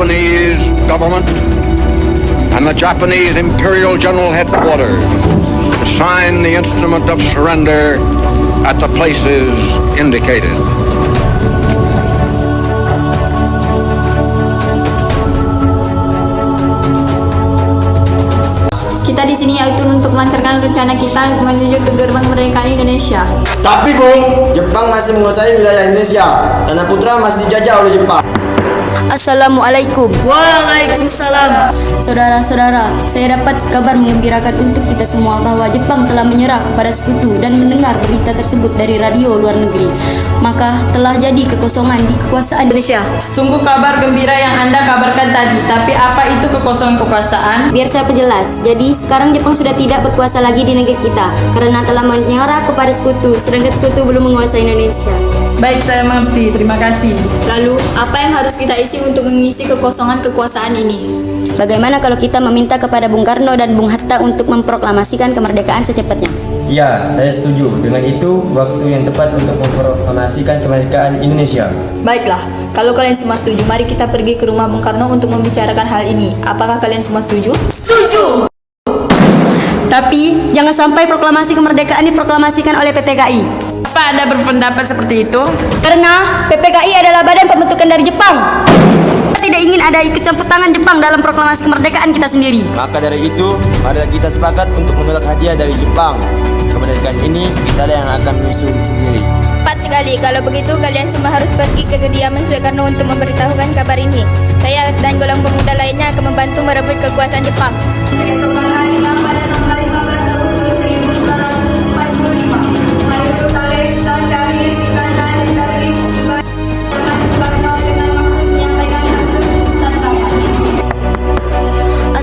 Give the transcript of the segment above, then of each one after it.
Japanese government and the Japanese Imperial General Headquarters to sign the instrument of surrender at the places indicated. Kita di sini yaitu untuk melancarkan rencana kita menuju ke gerbang kemerdekaan Indonesia. Tapi Bung, Jepang masih menguasai wilayah Indonesia. Tanah Putra masih dijajah oleh Jepang. Assalamualaikum. Waalaikumsalam. Saudara-saudara, saya dapat kabar menggembirakan untuk kita semua bahwa Jepang telah menyerah kepada sekutu dan mendengar berita tersebut dari radio luar negeri. Maka telah jadi kekosongan di kekuasaan Indonesia. Sungguh kabar gembira yang Anda kabarkan tadi. Tapi apa itu kekosongan kekuasaan? Biar saya perjelas. Jadi sekarang Jepang sudah tidak berkuasa lagi di negeri kita karena telah menyerah kepada sekutu, sedangkan sekutu belum menguasai Indonesia. Baik, saya mengerti. Terima kasih. Lalu, apa yang harus kita isi untuk mengisi kekosongan kekuasaan ini? Bagaimana kalau kita meminta kepada Bung Karno dan Bung Hatta untuk memproklamasikan kemerdekaan secepatnya? Ya, saya setuju. Dengan itu, waktu yang tepat untuk memproklamasikan kemerdekaan Indonesia. Baiklah, kalau kalian semua setuju, mari kita pergi ke rumah Bung Karno untuk membicarakan hal ini. Apakah kalian semua setuju? Setuju. Tapi, jangan sampai proklamasi kemerdekaan diproklamasikan oleh PPKI. Apa Anda berpendapat seperti itu? Karena PPKI adalah badan pembentukan dari Jepang. Kita tidak ingin ada ikut campur tangan Jepang dalam proklamasi kemerdekaan kita sendiri. Maka dari itu, mari kita sepakat untuk menolak hadiah dari Jepang. Kemerdekaan ini kita yang akan menyusun sendiri. Tepat sekali. Kalau begitu kalian semua harus pergi ke kediaman Soekarno untuk memberitahukan kabar ini. Saya dan golongan pemuda lainnya akan membantu merebut kekuasaan Jepang.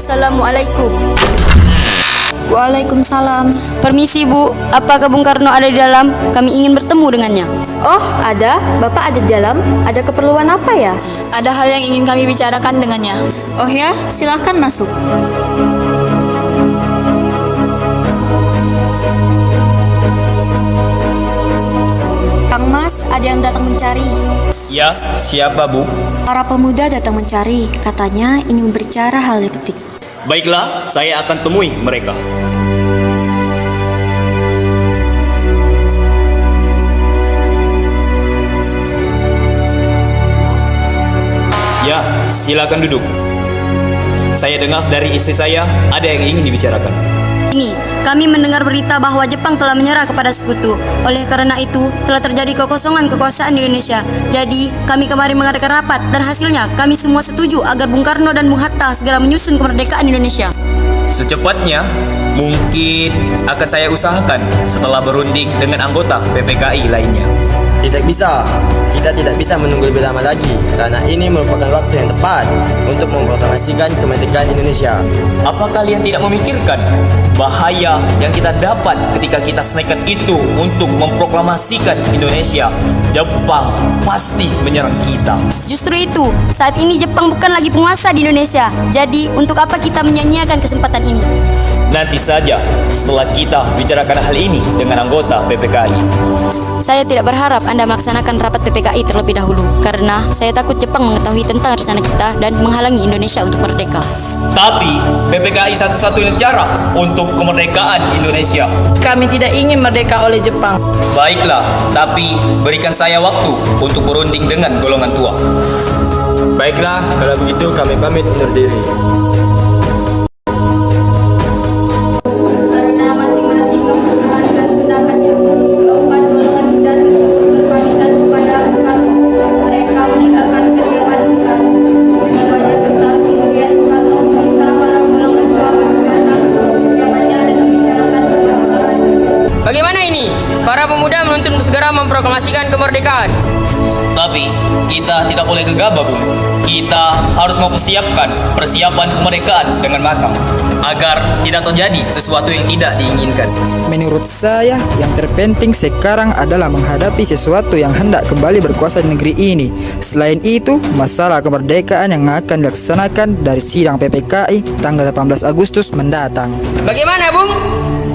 Assalamualaikum. Waalaikumsalam. Permisi Bu, apakah Bung Karno ada di dalam? Kami ingin bertemu dengannya. Oh, ada? Bapak ada di dalam? Ada keperluan apa ya? Ada hal yang ingin kami bicarakan dengannya. Oh ya, silahkan masuk. Kang Mas, ada yang datang mencari. Ya, siapa Bu? Para pemuda datang mencari, katanya ingin berbicara hal yang penting. Baiklah, saya akan temui mereka. Ya, silakan duduk. Saya dengar dari istri saya ada yang ingin dibicarakan. Ini, kami mendengar berita bahwa Jepang telah menyerah kepada sekutu. Oleh karena itu, telah terjadi kekosongan kekuasaan di Indonesia. Jadi, kami kemarin mengadakan rapat dan hasilnya kami semua setuju agar Bung Karno dan Bung Hatta segera menyusun kemerdekaan Indonesia. Secepatnya, mungkin akan saya usahakan setelah berunding dengan anggota PPKI lainnya. Tidak bisa. Kita tidak bisa menunggu lebih lama lagi karena ini merupakan waktu yang tepat untuk memproklamasikan kemerdekaan Indonesia. Apa kalian tidak memikirkan bahaya yang kita dapat ketika kita senekat itu untuk memproklamasikan Indonesia? Jepang pasti menyerang kita. Justru itu, saat ini Jepang bukan lagi penguasa di Indonesia. Jadi, untuk apa kita menyia-nyiakan kesempatan ini? Nanti saja setelah kita bicarakan hal ini dengan anggota PPKI. Saya tidak berharap Anda melaksanakan rapat PPKI terlebih dahulu, karena saya takut Jepang mengetahui tentang rencana kita dan menghalangi Indonesia untuk merdeka. Tapi PPKI satu-satunya cara untuk kemerdekaan Indonesia. Kami tidak ingin merdeka oleh Jepang. Baiklah, tapi berikan saya waktu untuk berunding dengan golongan tua. Baiklah, kalau begitu kami pamit undur diri. Bagaimana ini? Para pemuda menuntut untuk segera memproklamasikan kemerdekaan. Tapi kita tidak boleh gegabah, Bung. Kita harus mempersiapkan persiapan kemerdekaan dengan matang. agar tidak terjadi sesuatu yang tidak diinginkan. Menurut saya, yang terpenting sekarang adalah menghadapi sesuatu yang hendak kembali berkuasa di negeri ini. Selain itu, masalah kemerdekaan yang akan dilaksanakan dari sidang PPKI tanggal 18 Agustus mendatang. Bagaimana, Bung?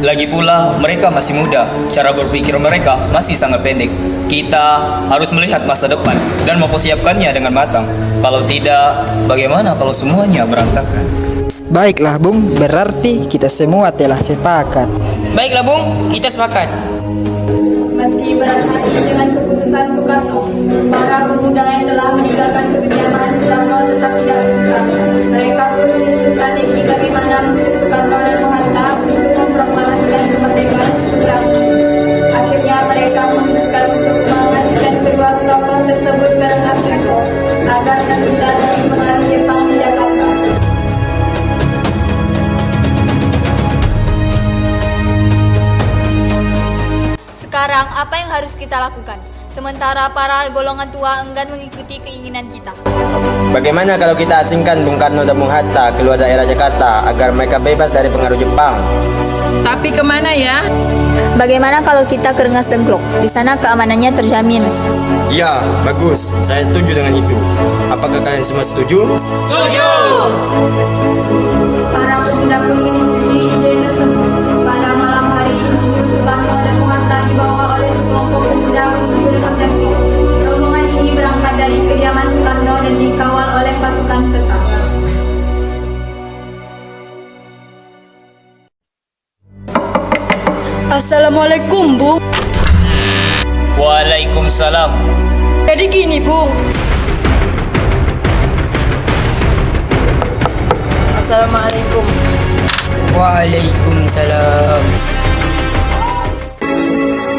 Lagi pula, mereka masih muda. Cara berpikir mereka masih sangat pendek. Kita harus melihat masa depan dan mempersiapkannya dengan matang. Kalau tidak, bagaimana kalau semuanya berantakan? Baiklah Bung, berarti kita semua telah sepakat. Baiklah, Bung, kita sepakat. Meski berat hati dengan keputusan Soekarno, para pemuda yang telah meninggalkan kediaman Soekarno tetap tidak susah. Mereka pun menyusun strategi bagaimana menuju Soekarno dan Hatta untuk memproklamasikan kemerdekaan segera. Akhirnya mereka memutuskan untuk mengasihkan kedua kelompok tersebut ke rengas rekor agar terhindar dari pengaruh Jepang di Jakarta. Sekarang apa yang harus kita lakukan? Sementara para golongan tua enggan mengikuti keinginan kita. Bagaimana kalau kita asingkan Bung Karno dan Bung Hatta keluar daerah Jakarta agar mereka bebas dari pengaruh Jepang? Tapi kemana ya? Bagaimana kalau kita ke Rengas Dengklok? Di sana keamanannya terjamin. Ya, bagus. Saya setuju dengan itu. Apakah kalian semua setuju? Setuju! Para pemuda pun menyetujui ide tersebut. Pada malam hari, Insinyur Soekarno dan Bung Hatta dibawa oleh sekelompok pemuda menuju Rengas Dengklok. Rombongan ini berangkat dari kediaman Soekarno dan dikawal oleh pasukan tetap. Assalamualaikum, Bung. Waalaikumsalam. Jadi gini, Bung. Assalamualaikum. Waalaikumsalam.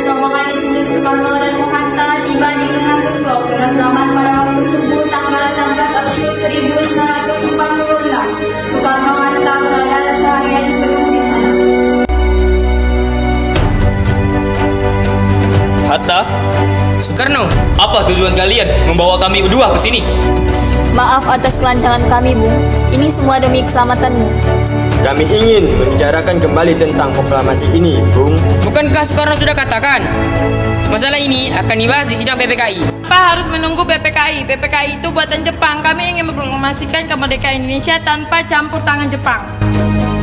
Rombongan Insinyur Soekarno dan Bung Hatta tiba di Rengas Dengklok dengan selamat pada waktu subuh tanggal 16 Agustus 1946. Soekarno Hatta berada seharian penuh di sana. Hatta, Soekarno, apa tujuan kalian membawa kami berdua ke sini? Maaf atas kelancangan kami, Bung. Ini semua demi keselamatanmu. Kami ingin membicarakan kembali tentang proklamasi ini, Bung. bukankah Soekarno sudah katakan masalah ini akan dibahas di sidang PPKI? Apa harus menunggu PPKI? PPKI itu buatan Jepang. Kami ingin memproklamasikan kemerdekaan Indonesia tanpa campur tangan Jepang.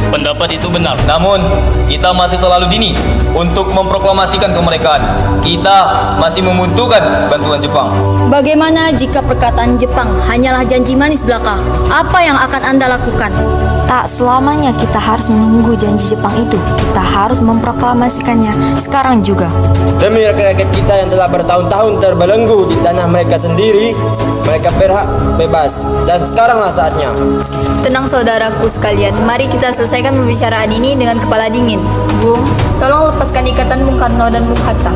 Pendapat itu benar, namun kita masih terlalu dini untuk memproklamasikan kemerdekaan. Kita masih membutuhkan bantuan Jepang. Bagaimana jika perkataan Jepang hanyalah janji manis belaka? Apa yang akan Anda lakukan? Tak selamanya kita harus menunggu janji Jepang itu. Kita harus memproklamasikannya sekarang juga. Demi rakyat kita yang telah bertahun-tahun terbelenggu di tanah mereka sendiri, mereka berhak bebas. Dan sekaranglah saatnya. Tenang saudaraku sekalian, mari kita selesaikan pembicaraan ini dengan kepala dingin. Bung, tolong lepaskan ikatan Bung Karno dan Bung Hatta.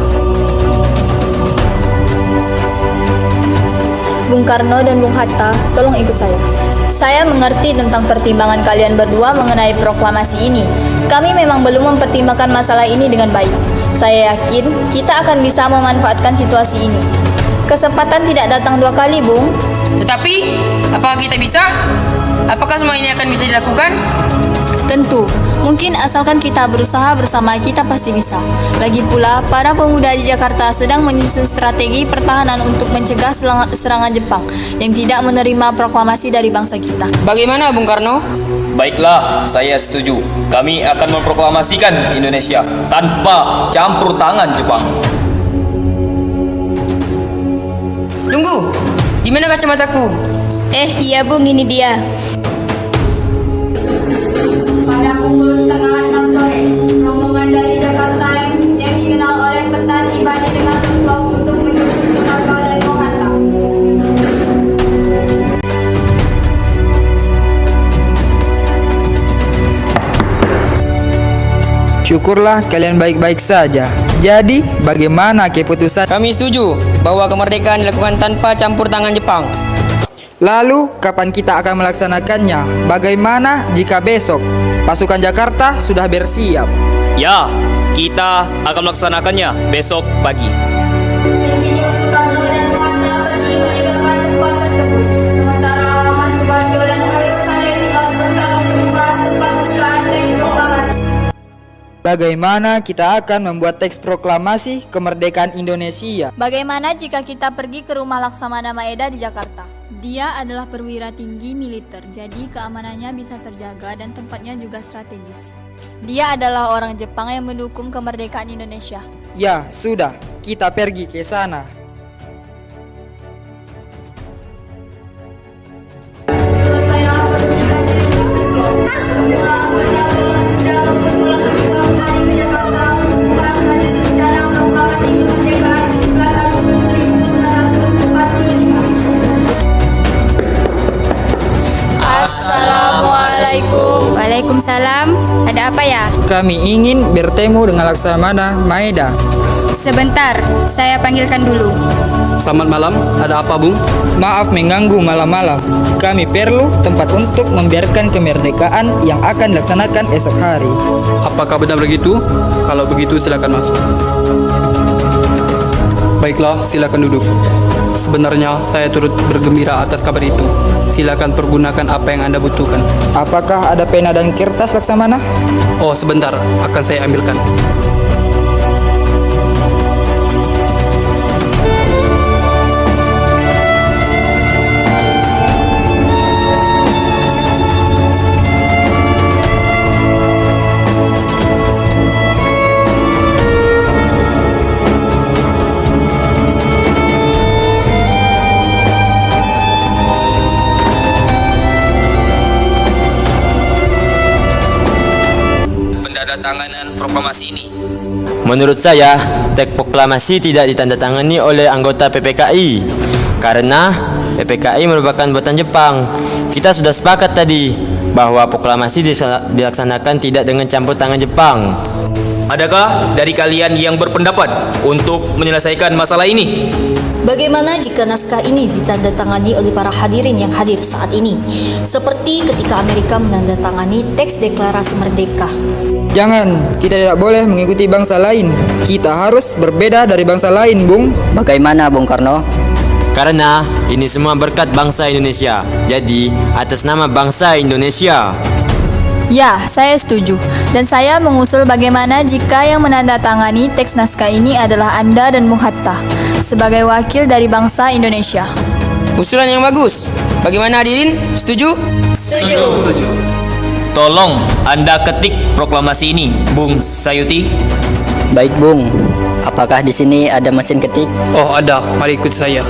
Bung Karno dan Bung Hatta, tolong ikut saya. Saya mengerti tentang pertimbangan kalian berdua mengenai proklamasi ini. Kami memang belum mempertimbangkan masalah ini dengan baik. Saya yakin kita akan bisa memanfaatkan situasi ini. Kesempatan tidak datang dua kali, Bung. Tetapi, apakah kita bisa? Apakah semua ini akan bisa dilakukan? Tentu, mungkin asalkan kita berusaha bersama, kita pasti bisa. Lagi pula, para pemuda di Jakarta sedang menyusun strategi pertahanan untuk mencegah serangan Jepang yang tidak menerima proklamasi dari bangsa kita. Bagaimana, Bung Karno? Baiklah, saya setuju. Kami akan memproklamasikan Indonesia tanpa campur tangan Jepang. Tunggu, di mana kacamataku? Iya Bung, ini dia. Pada pukul setengah 6 sore, rombongan dari Jakarta yang dikenal oleh peta tiba di Rengas Dengklok untuk menjemput Soekarno dan Bung Hatta. Syukurlah kalian baik-baik saja. Jadi, bagaimana keputusan? Kami setuju bahwa kemerdekaan dilakukan tanpa campur tangan Jepang. Lalu, kapan kita akan melaksanakannya? Bagaimana jika besok pasukan Jakarta sudah bersiap? Ya, kita akan melaksanakannya besok pagi. Insinyur Soekarno dan Bung Hatta pergi meninggalkan tempat tersebut. Sementara Ahmad Subarjo dan Khalil Salim tinggal sebentar untuk membahas tempat pembukaan Bagaimana kita akan membuat teks proklamasi kemerdekaan Indonesia? Bagaimana jika kita pergi ke rumah Laksamana Maeda di Jakarta? Dia adalah perwira tinggi militer, jadi keamanannya bisa terjaga dan tempatnya juga strategis. Dia adalah orang Jepang yang mendukung kemerdekaan Indonesia. Ya, sudah, kita pergi ke sana. Selesailah perundingan di Jakarta. Semua anggota golongan muda mempermulakan kembali ke Jakarta untuk membahas lanjut rencana proklamasi kemerdekaan 17 Agustus 1945. Assalamualaikum. Waalaikumsalam. Ada apa ya? Kami ingin bertemu dengan Laksamana Maeda. Sebentar, saya panggilkan dulu. Selamat malam, ada apa Bung? Maaf mengganggu malam-malam. Kami perlu tempat untuk membiarkan kemerdekaan yang akan dilaksanakan esok hari. Apakah benar begitu? Kalau begitu silakan masuk. Baiklah, silakan duduk. Sebenarnya saya turut bergembira atas kabar itu. Silakan pergunakan apa yang Anda butuhkan. Apakah ada pena dan kertas Laksamana? Oh, sebentar, akan saya ambilkan. Penandatanganan proklamasi ini. Menurut saya, teks proklamasi tidak ditandatangani oleh anggota PPKI karena PPKI merupakan buatan Jepang. Kita sudah sepakat tadi bahwa proklamasi dilaksanakan tidak dengan campur tangan Jepang. Adakah dari kalian yang berpendapat untuk menyelesaikan masalah ini? Bagaimana jika naskah ini ditandatangani oleh para hadirin yang hadir saat ini? Seperti ketika Amerika menandatangani teks deklarasi merdeka. Jangan, kita tidak boleh mengikuti bangsa lain. Kita harus berbeda dari bangsa lain, Bung. Bagaimana Bung Karno? Karena ini semua berkat bangsa Indonesia. Jadi, atas nama bangsa Indonesia. Ya, saya setuju. Dan saya mengusul bagaimana jika yang menandatangani teks naskah ini adalah Anda dan Bung Hatta sebagai wakil dari bangsa Indonesia. Usulan yang bagus. Bagaimana hadirin? Setuju? Setuju. Tolong Anda ketik proklamasi ini, Bung Sayuti. Baik Bung, apakah di sini ada mesin ketik? Oh, ada. Mari ikut saya.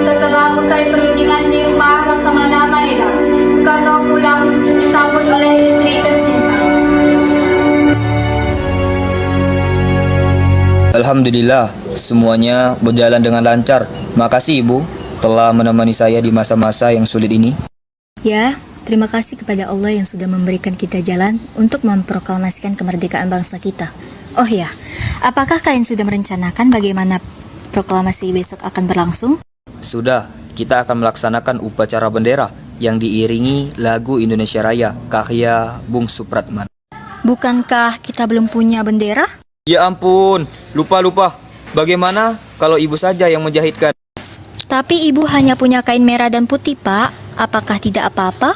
Setelah usai perundingan di rumah Laksamana Maeda, Soekarno pulang disambut oleh istri tercinta. Alhamdulillah, semuanya berjalan dengan lancar. Makasih Ibu telah menemani saya di masa-masa yang sulit ini. Ya, terima kasih kepada Allah yang sudah memberikan kita jalan untuk memproklamasikan kemerdekaan bangsa kita. Oh ya, apakah kalian sudah merencanakan bagaimana proklamasi besok akan berlangsung? Sudah, kita akan melaksanakan upacara bendera yang diiringi lagu Indonesia Raya karya Bung Supratman. Bukankah kita belum punya bendera? Ya ampun, lupa. Bagaimana kalau ibu saja yang menjahitkan? Tapi ibu hanya punya kain merah dan putih, Pak. Apakah tidak apa-apa?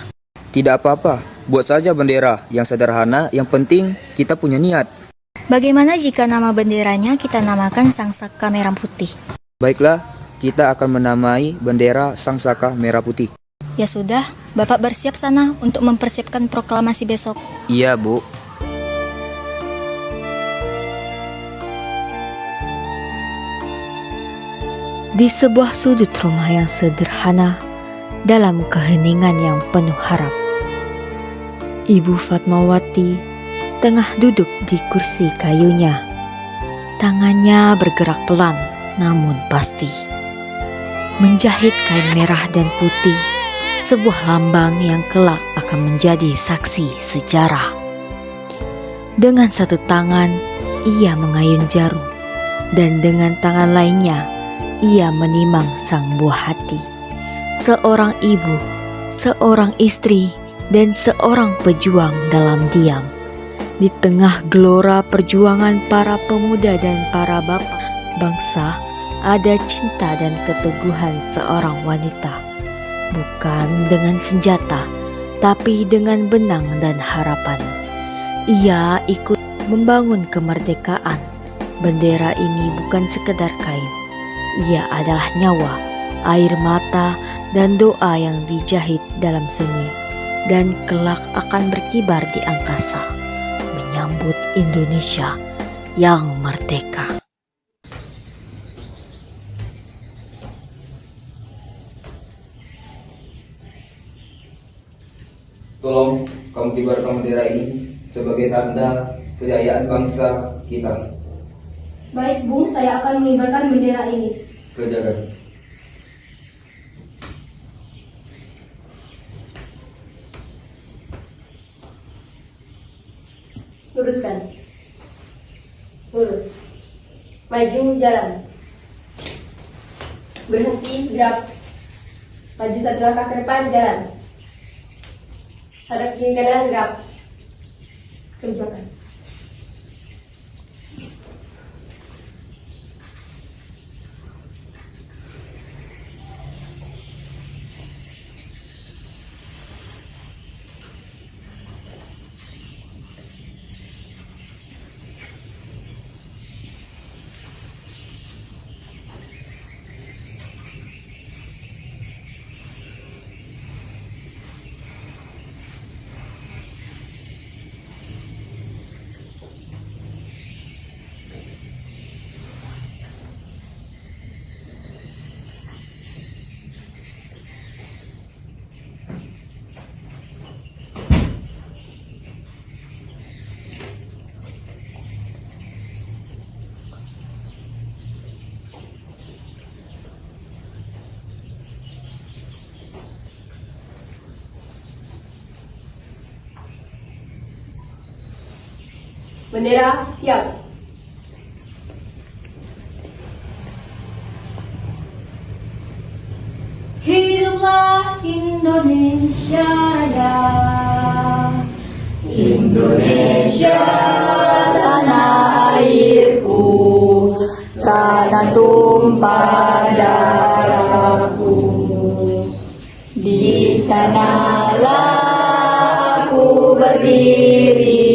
Tidak apa-apa, buat saja bendera yang sederhana, yang penting kita punya niat. Bagaimana jika nama benderanya kita namakan Sang Saka Merah Putih? Baiklah, kita akan menamai bendera Sang Saka Merah Putih. Ya sudah, Bapak bersiap sana untuk mempersiapkan proklamasi besok. Iya Bu. Di sebuah sudut rumah yang sederhana, dalam keheningan yang penuh harap, Ibu Fatmawati tengah duduk di kursi kayunya. Tangannya bergerak pelan namun pasti, menjahit kain merah dan putih, sebuah lambang yang kelak akan menjadi saksi sejarah. Dengan satu tangan, ia mengayun jarum, dan dengan tangan lainnya, ia menimang sang buah hati. Seorang ibu, seorang istri, dan seorang pejuang dalam diam. Di tengah gelora perjuangan para pemuda dan para bapak bangsa, ada cinta dan keteguhan seorang wanita. Bukan dengan senjata, tapi dengan benang dan harapan. Ia ikut membangun kemerdekaan. Bendera ini bukan sekedar kain. Ia adalah nyawa, air mata, dan doa yang dijahit dalam sunyi, dan kelak akan berkibar di angkasa, menyambut Indonesia yang merdeka. Tolong kamu kibarkan bendera ini sebagai tanda kejayaan bangsa kita. Baik, Bung, saya akan mengibarkan bendera ini. Kerjakan. Luruskan. Lurus. Maju, jalan. Berhenti, gerak. Maju satu langkah ke depan, jalan. Hadap kiri kanan, gerak. Kerjakan. Bendera siap. Hiduplah Indonesia Raya. Indonesia tanah airku, tanah tumpah darahku. Di sanalah aku berdiri,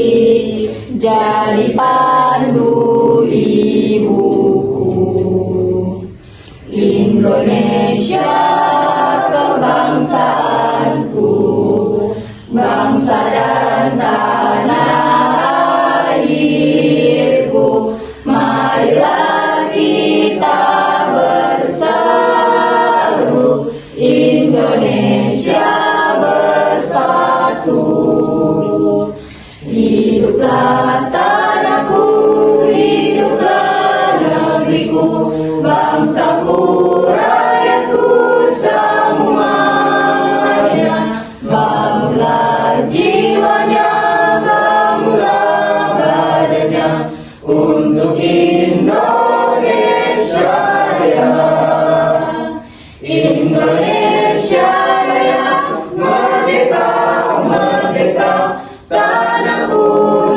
jadi pandu ibuku. Indonesia kebangsaanku, bangsa dan tanah airku. Marilah kita bersatu, Indonesia bersatu. Hiduplah tanahku, hiduplah negeriku, bangsaku, rakyatku semuanya. Bangunlah jiwanya, bangunlah badannya, untuk Indonesia Raya. Indonesia Raya, merdeka, merdeka, tanahku,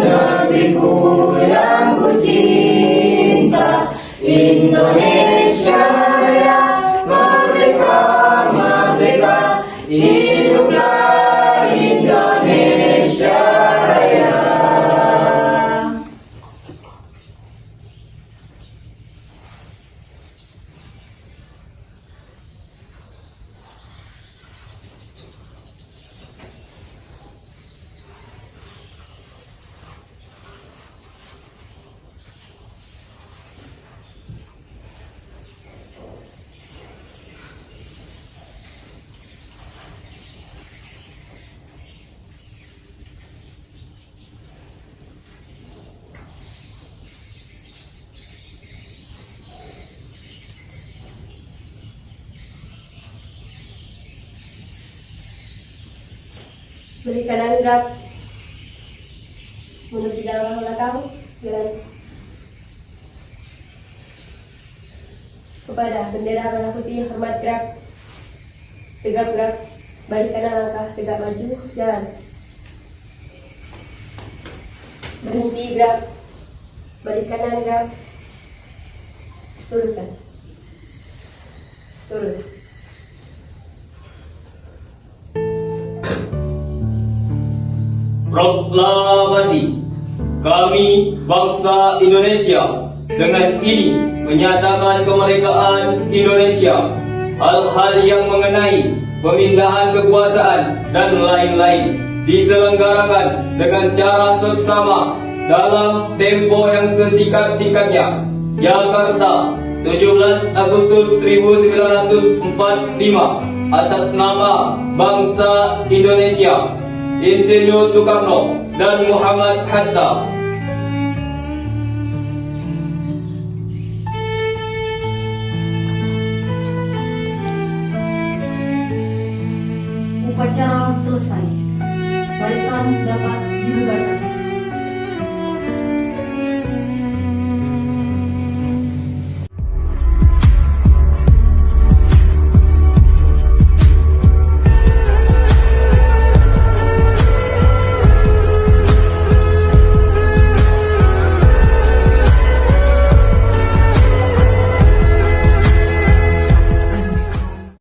negeriku yang ku cinta. Indonesia Raya, merdeka, merdeka, hiduplah Indonesia Raya. Beri kanan gerak, menuju dalam Jalan. Kepada bendera merah putih hormat gerak. Tegap gerak. Balik kanan langkah, tegak maju, jalan. Berhenti gerak. Balik kanan gerak. Luruskan. Lurus. Proklamasi. Kami bangsa Indonesia dengan ini menyatakan kemerdekaan Indonesia. Hal-hal yang mengenai pemindahan kekuasaan dan lain-lain diselenggarakan dengan cara seksama dalam tempo yang sesingkat-singkatnya. Jakarta, 17 Agustus 1945, atas nama bangsa Indonesia, Insinyur Soekarno dan Muhammad Hatta. Upacara selesai. Barisan dapat dibubarkan.